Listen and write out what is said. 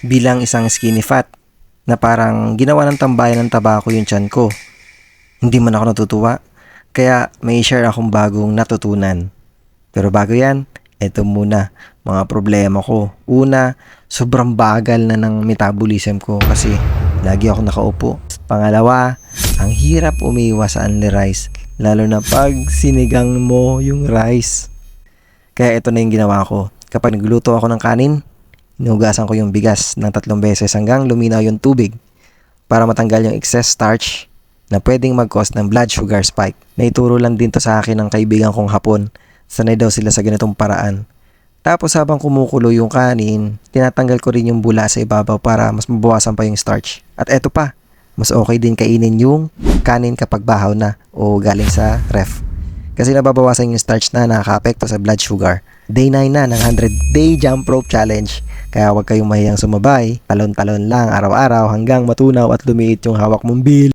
bilang isang skinny fat na parang ginawa ng tambayan ng tabako yung tiyan ko. Hindi man ako natutuwa, kaya may share akong bagong natutunan. Pero bago yan, eto muna, mga problema ko. Una, sobrang bagal na ng metabolism ko kasi lagi ako nakaupo. Pangalawa, ang hirap umiwas sa only rice, lalo na pag sinigang mo yung rice. Kaya ito na yung ginawa ko. Kapag nagluto ako ng kanin, hinugasan ko yung bigas ng 3 beses hanggang luminaw yung tubig para matanggal yung excess starch na pwedeng mag-cause ng blood sugar spike. Naituro lang din to sa akin ng kaibigan kong Hapon. Sanay daw sila sa ganitong paraan. Tapos habang kumukulo yung kanin, tinatanggal ko rin yung bula sa ibabaw para mas mabawasan pa yung starch. At eto pa, mas okay din kainin yung kanin kapag bahaw na o galing sa ref. Kasi nababawasan yung starch na nakaka-apekto sa blood sugar. Day 9 na ng 100-day jump rope challenge. Kaya huwag kayong mahiyang sumabay. Talon-talon lang araw-araw hanggang matunaw at lumiit yung hawak mong bil.